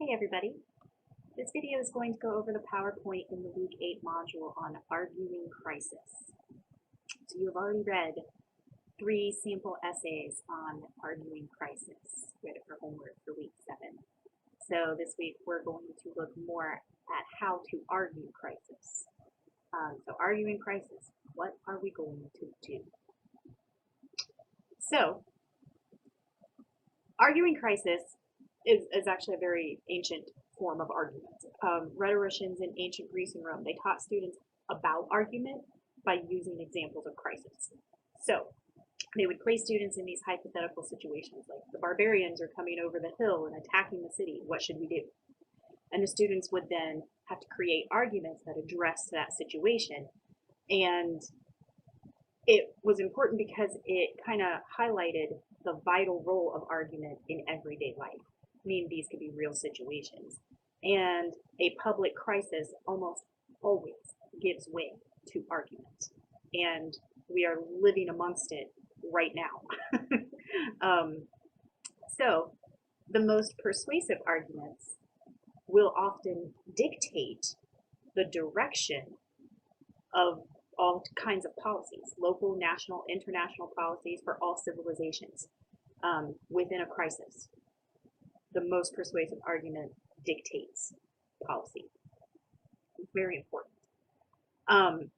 Hey everybody, this video is going to go over the PowerPoint in the Week 8 module on Arguing Crisis. So you have already read 3 sample essays on Arguing Crisis. Read it for homework for Week 7. So this week we're going to look more at how to argue crisis. So Arguing Crisis, what are we going to do? So Arguing Crisis is actually a very ancient form of argument. Rhetoricians in ancient Greece and Rome, they taught students about argument by using examples of crisis. So they would place students in these hypothetical situations, like the barbarians are coming over the hill and attacking the city. What should we do? And the students would then have to create arguments that address that situation. And it was important because it kind of highlighted the vital role of argument in everyday life. I mean, these could be real situations. And a public crisis almost always gives way to argument. And we are living amongst it right now. So the most persuasive arguments will often dictate the direction of all kinds of policies, local, national, international policies for all civilizations within a crisis. The most persuasive argument dictates policy. It's very important.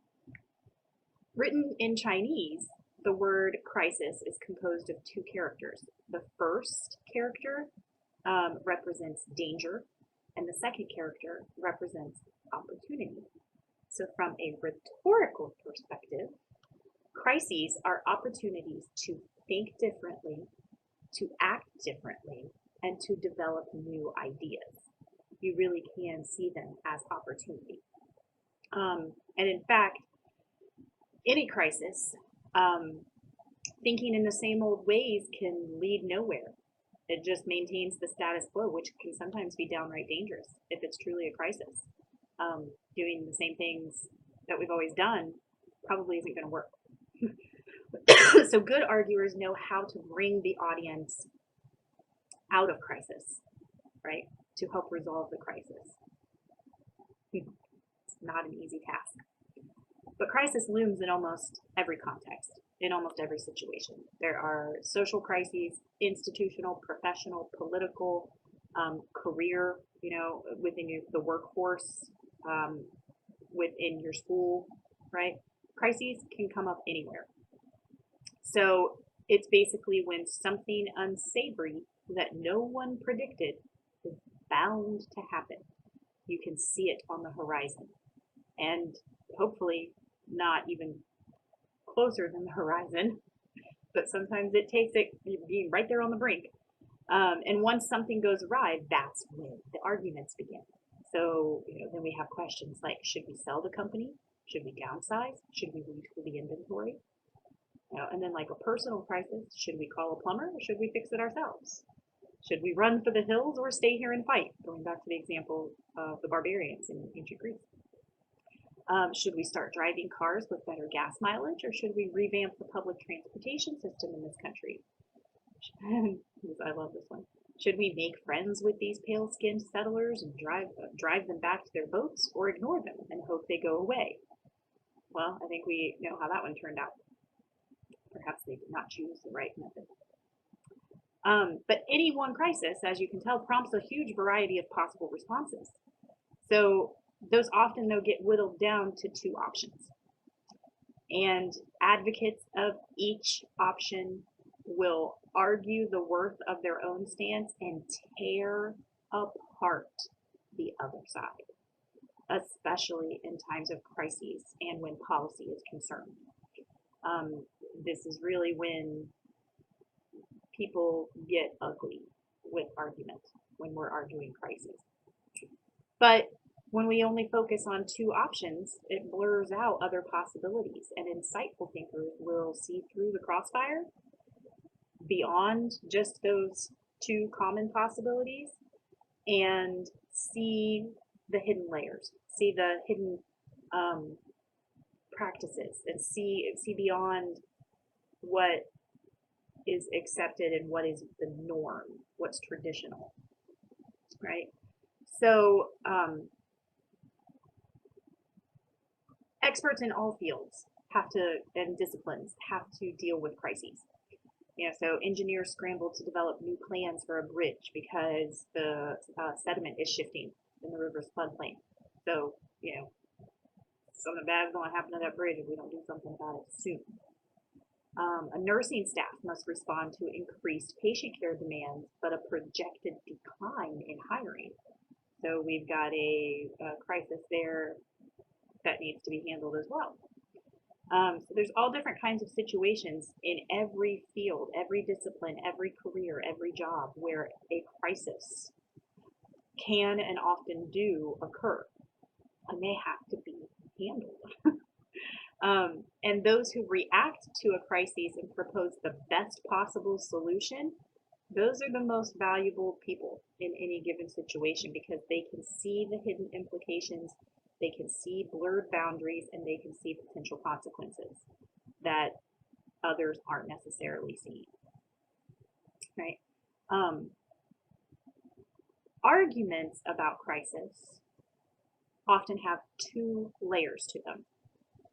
Written in Chinese, the word crisis is composed of 2 characters. The first character represents danger, and the second character represents opportunity. So from a rhetorical perspective, crises are opportunities to think differently, to act differently, and to develop new ideas. You really can see them as opportunity. And in fact, any crisis, thinking in the same old ways can lead nowhere. It just maintains the status quo, which can sometimes be downright dangerous if it's truly a crisis. Doing the same things that we've always done probably isn't going to work. So good arguers know how to bring the audience out of crisis, right? To help resolve the crisis. It's not an easy task. But crisis looms in almost every context, in almost every situation. There are social crises, institutional, professional, political, career, within the workforce, within your school, right? Crises can come up anywhere. So it's basically when something unsavory that no one predicted is bound to happen. You can see it on the horizon, and hopefully not even closer than the horizon, but sometimes it takes it being right there on the brink. And once something goes awry, that's when the arguments begin. So then we have questions like, should we sell the company? Should we downsize? Should we retool the inventory? And then like a personal crisis, should we call a plumber or should we fix it ourselves? Should we run for the hills or stay here and fight? Going back to the example of the barbarians in ancient Greece. Should we start driving cars with better gas mileage, or should we revamp the public transportation system in this country? I love this one. Should we make friends with these pale-skinned settlers and drive them back to their boats, or ignore them and hope they go away? Well, I think we know how that one turned out. Perhaps they did not choose the right method. But any one crisis, as you can tell, prompts a huge variety of possible responses. So those often, though, get whittled down to 2 options. And advocates of each option will argue the worth of their own stance and tear apart the other side, especially in times of crises and when policy is concerned. This is really when people get ugly with argument, when we're arguing crises. But when we only focus on 2 options, it blurs out other possibilities, and insightful thinkers will see through the crossfire beyond just those 2 common possibilities and see the hidden layers, see the hidden practices, and see beyond what is accepted and what is the norm, what's traditional, right? So experts in all fields have to, and disciplines have to deal with crises. So engineers scramble to develop new plans for a bridge because the sediment is shifting in the river's floodplain. So, something bad is going to happen to that bridge if we don't do something about it soon. A nursing staff must respond to increased patient care demands, but a projected decline in hiring. So we've got a crisis there that needs to be handled as well. So there's all different kinds of situations in every field, every discipline, every career, every job where a crisis can and often do occur, and they have to be handled. And those who react to a crisis and propose the best possible solution, those are the most valuable people in any given situation because they can see the hidden implications, they can see blurred boundaries, and they can see potential consequences that others aren't necessarily seeing. Right? Arguments about crisis often have two layers to them.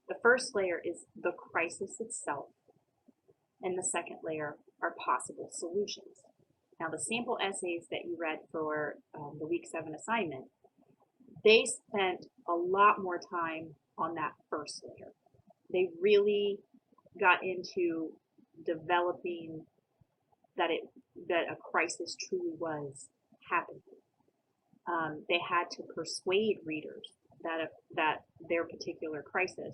The first layer is the crisis itself, and the second layer are possible solutions. Now, the sample essays that you read for the week 7 assignment, they spent a lot more time on that first layer. They really got into developing that a crisis truly was happening. They had to persuade readers that their particular crisis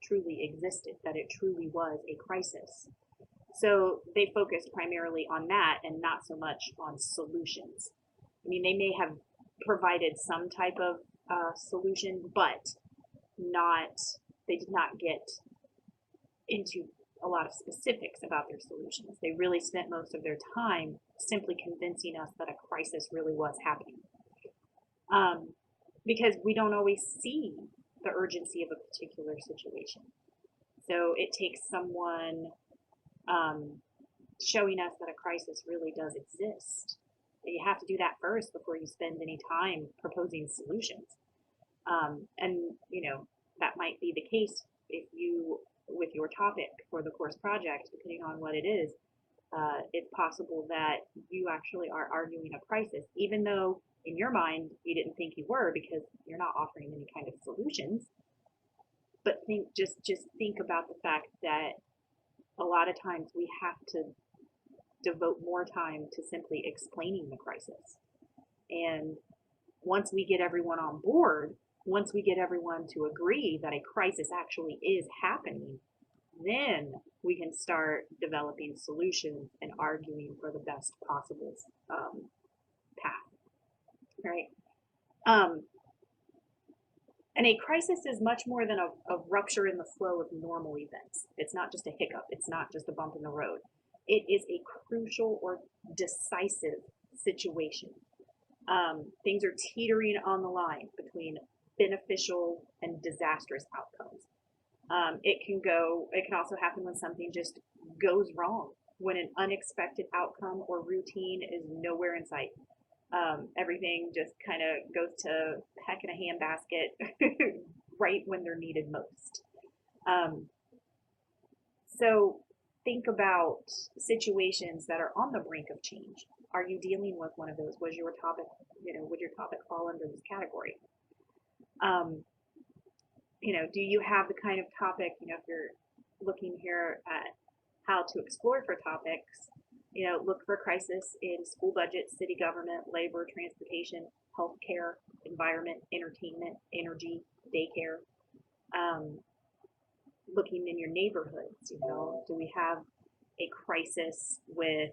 truly existed, that it truly was a crisis. So they focused primarily on that and not so much on solutions. I mean, they may have provided some type of solution, but they did not get into a lot of specifics about their solutions. They really spent most of their time simply convincing us that a crisis really was happening. Because we don't always see the urgency of a particular situation. So it takes someone showing us that a crisis really does exist. You have to do that first before you spend any time proposing solutions. And that might be the case if you, with your topic for the course project, depending on what it is, it's possible that you actually are arguing a crisis, even though in your mind you didn't think you were because you're not offering any kind of solutions. But just think about the fact that a lot of times we have to devote more time to simply explaining the crisis. And once we get everyone on board, once we get everyone to agree that a crisis actually is happening, then we can start developing solutions and arguing for the best possible path, right? And a crisis is much more than a rupture in the flow of normal events. It's not just a hiccup. It's not just a bump in the road. It is a crucial or decisive situation. Things are teetering on the line between beneficial and disastrous outcomes. It can also happen when something just goes wrong, when an unexpected outcome or routine is nowhere in sight. Everything just kind of goes to heck in a handbasket right when they're needed most. So think about situations that are on the brink of change. Are you dealing with one of those? Would your topic fall under this category? Do you have the kind of topic, if you're looking here at how to explore for topics, look for crisis in school budget, city government, labor, transportation, healthcare, environment, entertainment, energy, daycare. Looking in your neighborhoods, do we have a crisis with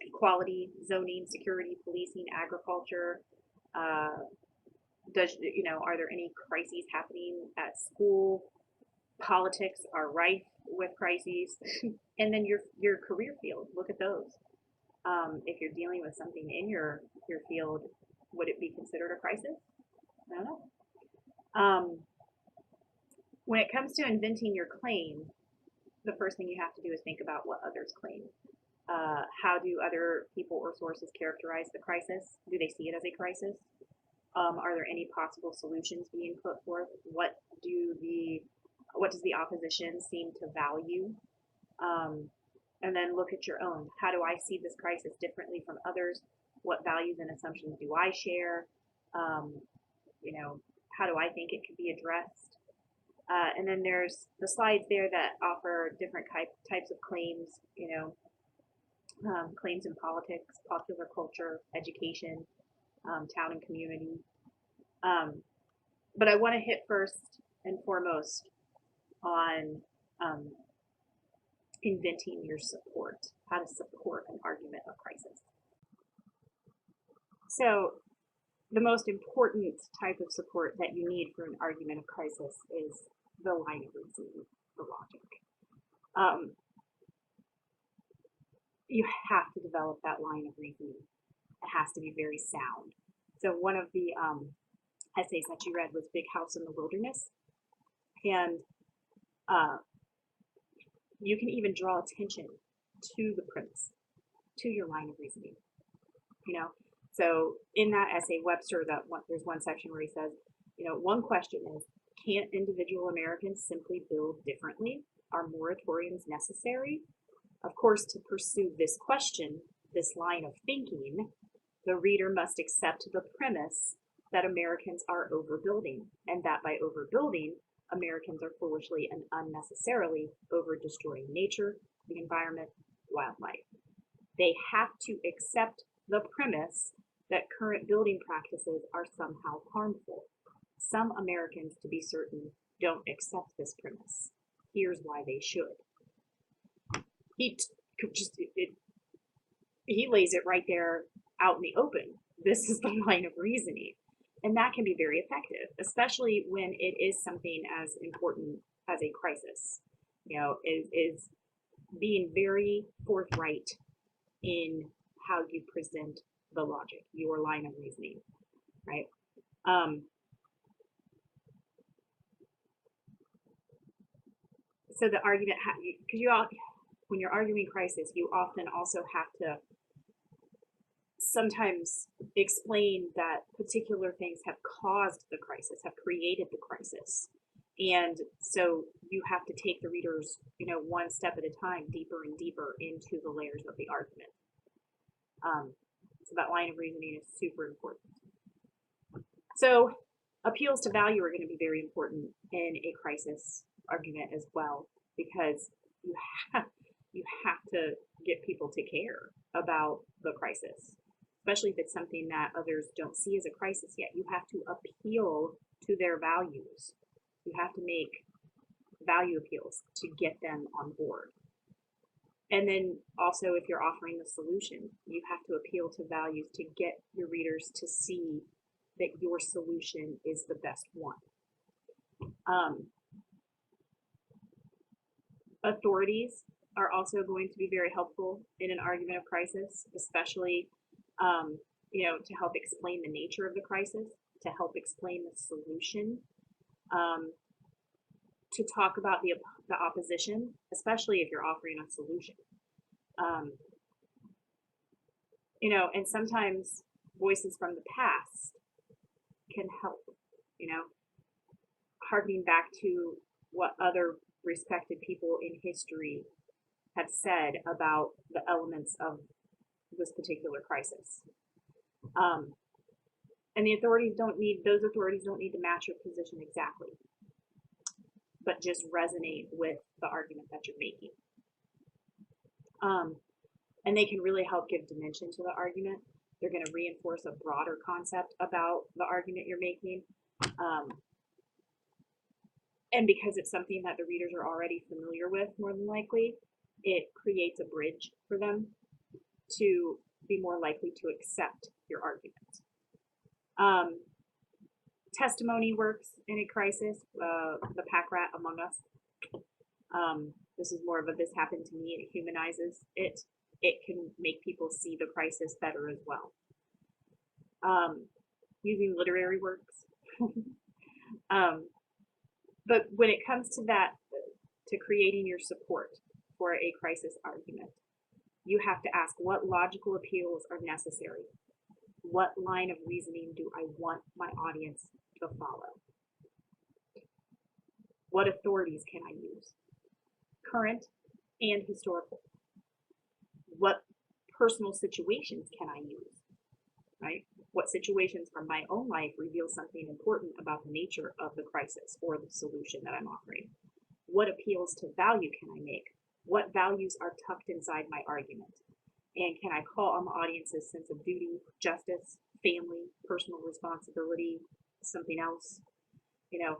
equality, zoning, security, policing, agriculture? Are there any crises happening at school? Politics are rife with crises. And then your career field, look at those. If you're dealing with something in your field, would it be considered a crisis? I don't know. When it comes to inventing your claim, the first thing you have to do is think about what others claim. How do other people or sources characterize the crisis? Do they see it as a crisis? Are there any possible solutions being put forth? What does the opposition seem to value? Um, and then look at your own. How do I see this crisis differently from others? What values and assumptions do I share? Um, you know, how do I think it could be addressed? And then there's the slides there that offer different types of claims, claims in politics, popular culture, education, town and community. Um, but I want to hit first and foremost on um, inventing your support, how to support an argument of crisis. So the most important type of support that you need for an argument of crisis is the line of reasoning, the logic. Um, you have to develop that line of reasoning. It has to be very sound. So one of the essays that you read was Big House in the Wilderness, and you can even draw attention to the premise, to your line of reasoning. So in that essay, Webster, there's one section where he says, one question is, can't individual Americans simply build differently? Are moratoriums necessary? Of course, to pursue this question, this line of thinking, the reader must accept the premise that Americans are overbuilding, and that by overbuilding, Americans are foolishly and unnecessarily over-destroying nature, the environment, wildlife. They have to accept the premise that current building practices are somehow harmful. Some Americans, to be certain, don't accept this premise. Here's why they should. He lays it right there out in the open. This is the line of reasoning. And that can be very effective, especially when it is something as important as a crisis. Is being very forthright in how you present the logic, your line of reasoning, right? So the argument, because when you're arguing crisis, you often also have to sometimes explain that particular things have caused the crisis, have created the crisis. And so you have to take the readers, one step at a time, deeper and deeper into the layers of the argument. So that line of reasoning is super important. So appeals to value are going to be very important in a crisis argument as well, because you have to get people to care about the crisis, especially if it's something that others don't see as a crisis yet. You have to appeal to their values. You have to make value appeals to get them on board. And then also, if you're offering the solution, you have to appeal to values to get your readers to see that your solution is the best one. Authorities are also going to be very helpful in an argument of crisis, especially to help explain the nature of the crisis, to help explain the solution, to talk about the opposition, especially if you're offering a solution. And sometimes voices from the past can help, harkening back to what other respected people in history have said about the elements of this particular crisis. And those authorities don't need to match your position exactly, but just resonate with the argument that you're making. And they can really help give dimension to the argument. They're going to reinforce a broader concept about the argument you're making. And because it's something that the readers are already familiar with, more than likely, it creates a bridge for them to be more likely to accept your argument. Testimony works in a crisis, the pack rat among us. This is more of a this happened to me, and it humanizes it. It can make people see the crisis better as well. Using literary works. But when it comes to that, to creating your support for a crisis argument, You have to ask, what logical appeals are necessary? What line of reasoning do I want my audience to follow? What authorities can I use? Current and historical. What personal situations can I use? Right? What situations from my own life reveal something important about the nature of the crisis or the solution that I'm offering? What appeals to value can I make? What values are tucked inside my argument? And can I call on the audience's sense of duty, justice, family, personal responsibility, something else? You know,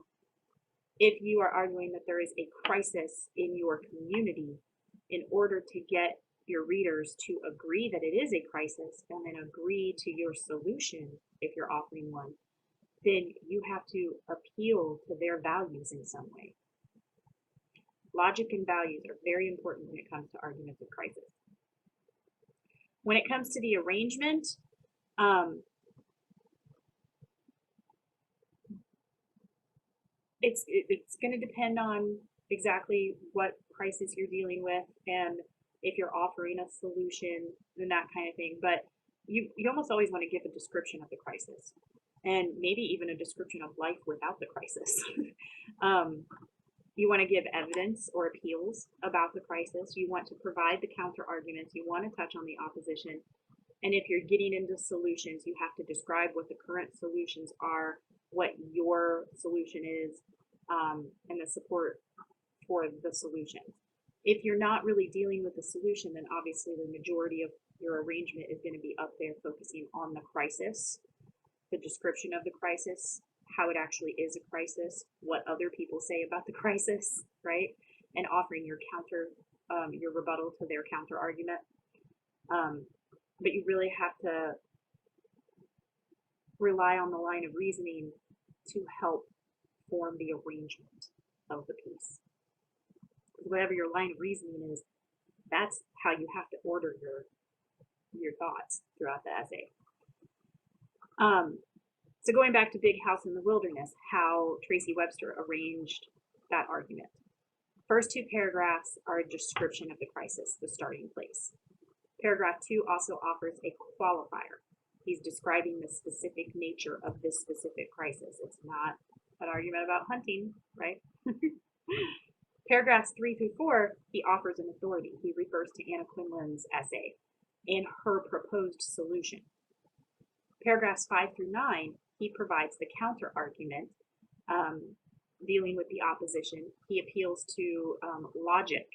if you are arguing that there is a crisis in your community, in order to get your readers to agree that it is a crisis and then agree to your solution, if you're offering one, then you have to appeal to their values in some way. Logic and values are very important when it comes to arguments of crisis. When it comes to the arrangement, it's going to depend on exactly what crisis you're dealing with and if you're offering a solution and that kind of thing. But you almost always want to give a description of the crisis and maybe even a description of life without the crisis. You want to give evidence or appeals about the crisis. You want to provide the counter arguments. You want to touch on the opposition. And if you're getting into solutions, you have to describe what the current solutions are, what your solution is, and the support for the solution. If you're not really dealing with the solution, then obviously the majority of your arrangement is going to be up there focusing on the crisis, the description of the crisis, how it actually is a crisis, what other people say about the crisis, right? And offering your your rebuttal to their counter argument. But you really have to rely on the line of reasoning to help form the arrangement of the piece. Whatever your line of reasoning is, that's how you have to order your thoughts throughout the essay. So going back to Big House in the Wilderness, how Tracy Webster arranged that argument. First two paragraphs are a description of the crisis, the starting place. Paragraph 2 also offers a qualifier. He's describing the specific nature of this specific crisis. It's not an argument about hunting, right? Paragraphs 3 through 4, he offers an authority. He refers to Anna Quinlan's essay and her proposed solution. Paragraphs 5 through 9, he provides the counter argument dealing with the opposition. He appeals to logic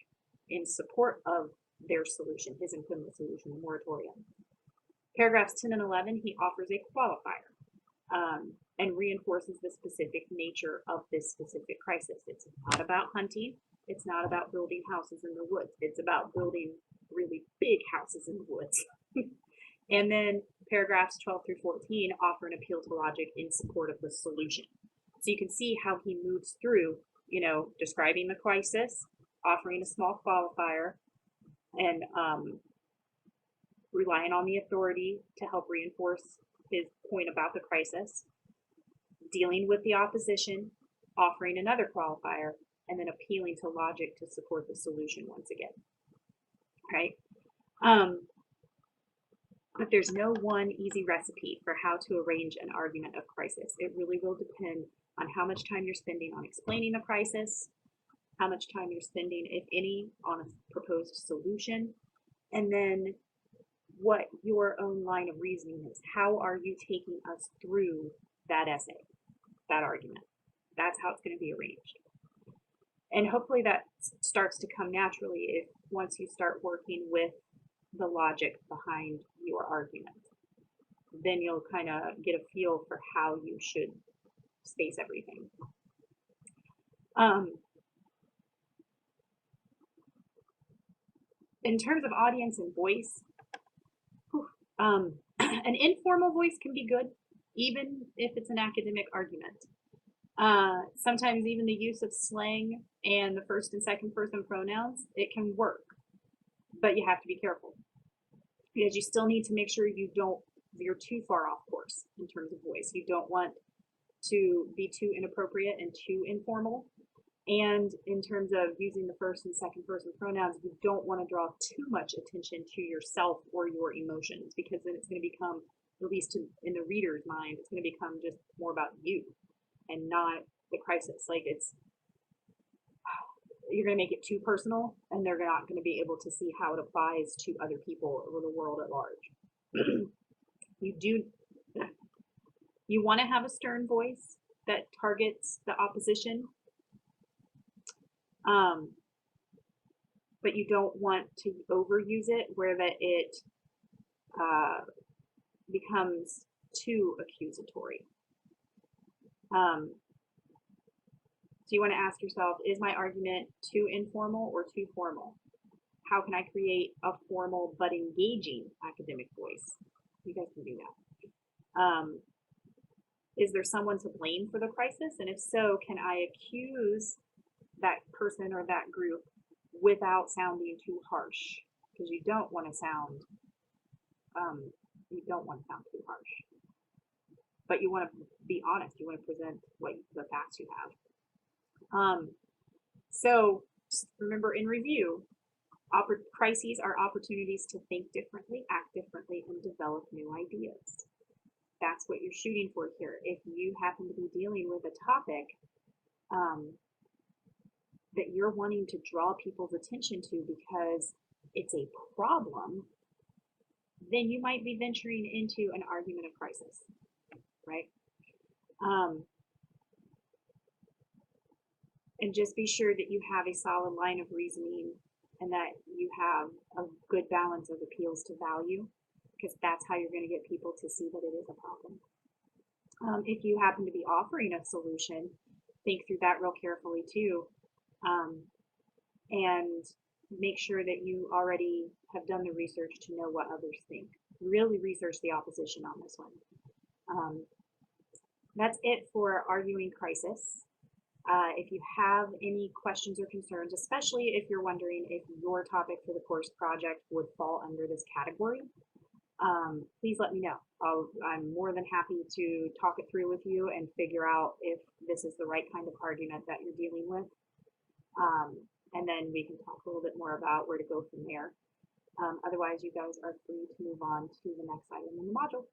in support of their solution, his and Quinlan's solution, the moratorium. Paragraphs 10 and 11, he offers a qualifier and reinforces the specific nature of this specific crisis. It's not about hunting. It's not about building houses in the woods. It's about building really big houses in the woods. And then paragraphs 12 through 14 offer an appeal to logic in support of the solution. So you can see how he moves through, describing the crisis, offering a small qualifier, and relying on the authority to help reinforce his point about the crisis, dealing with the opposition, offering another qualifier, and then appealing to logic to support the solution once again. Right? But there's no one easy recipe for how to arrange an argument of crisis. It really will depend on how much time you're spending on explaining the crisis, how much time you're spending, if any, on a proposed solution, and then what your own line of reasoning is. How are you taking us through that essay, that argument? That's how it's going to be arranged. And hopefully that starts to come naturally if once you start working with the logic behind your argument. Then you'll kind of get a feel for how you should space everything. In terms of audience and voice, an informal voice can be good, even if it's an academic argument. Sometimes even the use of slang and the first and second person pronouns, it can work, but you have to be careful because you still need to make sure you're too far off course in terms of voice. You don't want to be too inappropriate and too informal. And in terms of using the first and second person pronouns, you don't want to draw too much attention to yourself or your emotions, because then it's going to become, at least in the reader's mind, it's going to become just more about you and not the crisis. Like you're going to make it too personal, and they're not going to be able to see how it applies to other people or the world at large. You want to have a stern voice that targets the opposition, but you don't want to overuse it where that it becomes too accusatory. So you want to ask yourself, is my argument too informal or too formal? How can I create a formal but engaging academic voice? You guys can do that. Is there someone to blame for the crisis? And if so, can I accuse that person or that group without sounding too harsh? Because you don't want to sound too harsh. But you want to be honest. You want to present the facts you have. So just remember, in review, crises are opportunities to think differently, act differently, and develop new ideas. That's what you're shooting for here. If you happen to be dealing with a topic that you're wanting to draw people's attention to because it's a problem, then you might be venturing into an argument of crisis, right? And just be sure that you have a solid line of reasoning and that you have a good balance of appeals to value, because that's how you're going to get people to see that it is a problem. If you happen to be offering a solution, think through that real carefully too, and make sure that you already have done the research to know what others think. Really research the opposition on this one. That's it for Arguing Crisis. If you have any questions or concerns, especially if you're wondering if your topic for the course project would fall under this category, please let me know. I'm more than happy to talk it through with you and figure out if this is the right kind of argument that you're dealing with. And then we can talk a little bit more about where to go from there. Otherwise, you guys are free to move on to the next item in the module.